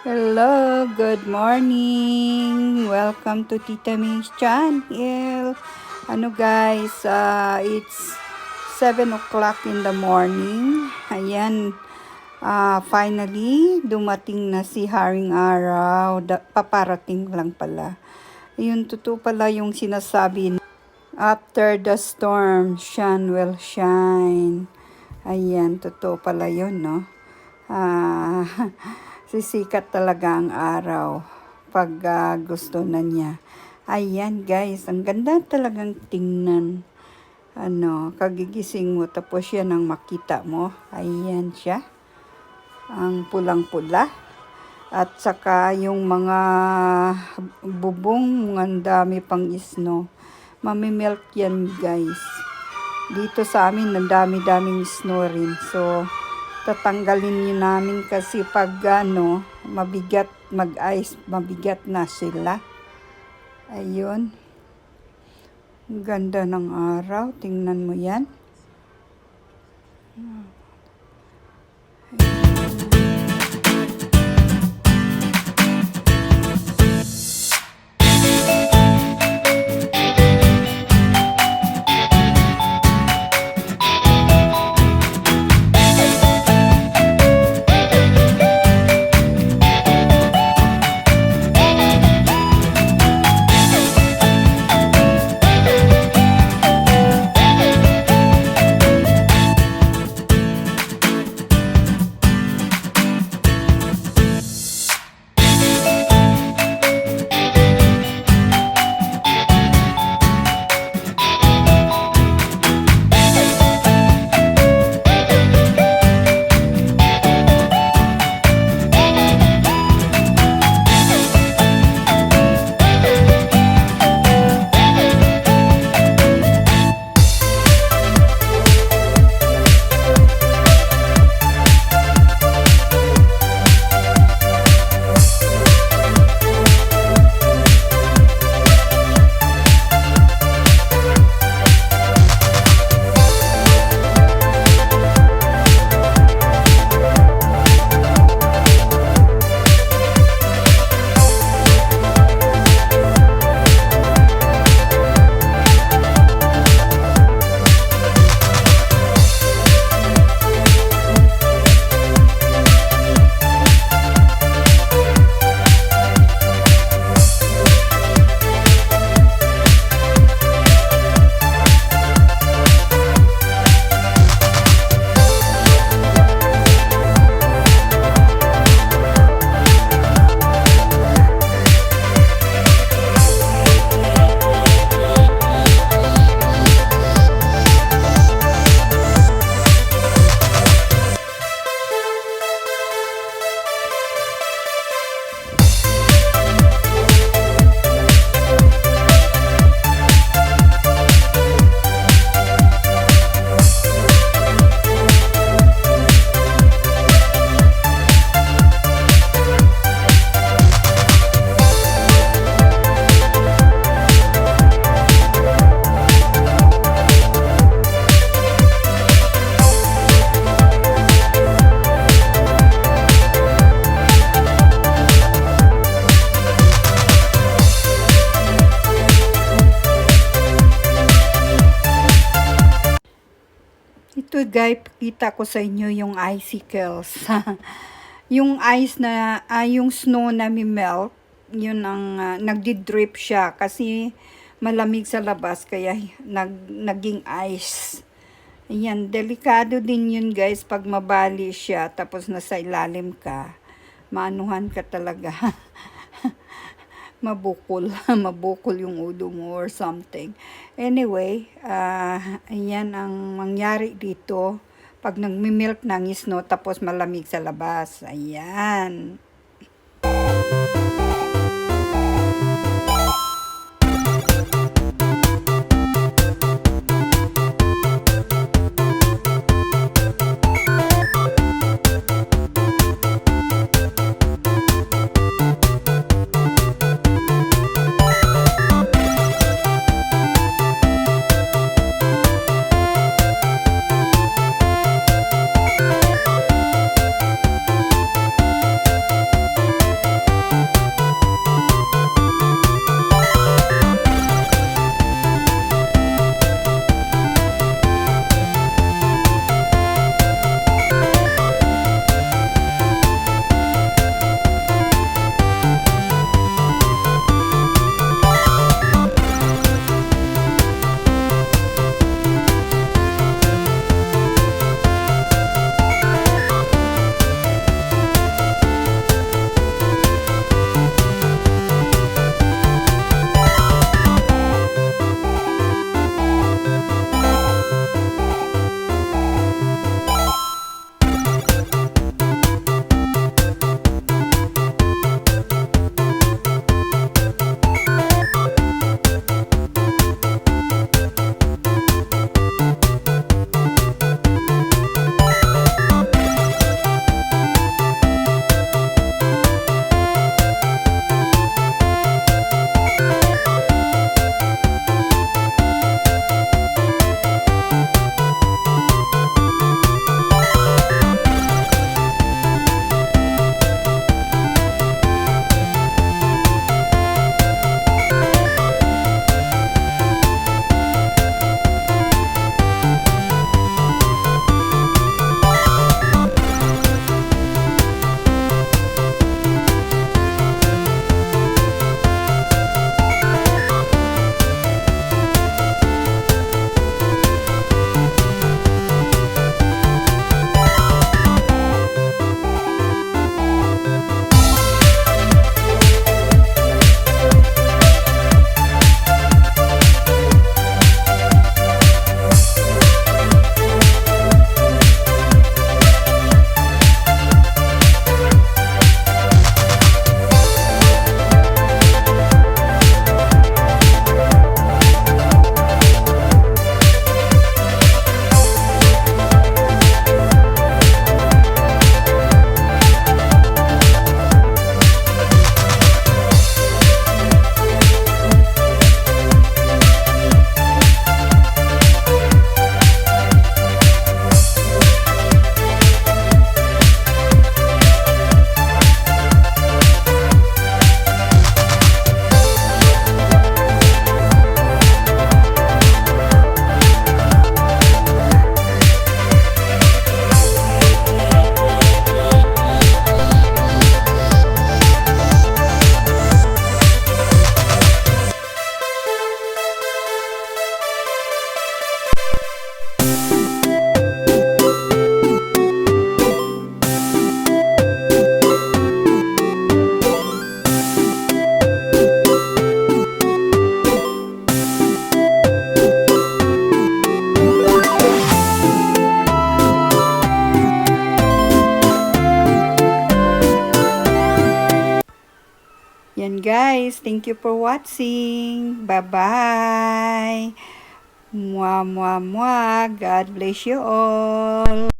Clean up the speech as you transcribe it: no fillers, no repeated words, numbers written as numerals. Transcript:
Hello, good morning. Welcome to Tita May's channel. Ano guys, it's 7 o'clock in the morning. Ayan, finally, dumating na si Haring Araw. Paparating lang pala. Yun, totoo pala yung sinasabi. After the storm, sun will shine. Ayan, totoo pala yun, no? Ah, sisikat talaga ang araw pag gusto na niya. Ayan guys, ang ganda talagang tingnan. Kagigising mo tapos yan ang makita mo. Ayan siya. Ang pulang-pula. At saka yung mga bubong, ang dami pang snow. Mamimelt yan guys. Dito sa amin, ang dami-daming snow rin. So, tatanggalin nyo namin kasi pag mabigat mag-ice, mabigat na sila. Ayun. Ang ganda ng araw. Tingnan mo yan. Ito guys, kita ko sa inyo yung icicles. Yung ice na, yung snow na melt, yun ang nagdi-drip siya kasi malamig sa labas kaya naging ice. Ayan, delikado din yun guys pag mabali siya tapos nasa ilalim ka. Maanuhan ka talaga. Mabukol, mabukol yung ulo mo or something. Anyway, ayan ang mangyari dito pag nagmi-milk ng snow tapos malamig sa labas. Ayan. guys, thank you for watching. Bye-bye. Mwah, mwah, mwah. God bless you all.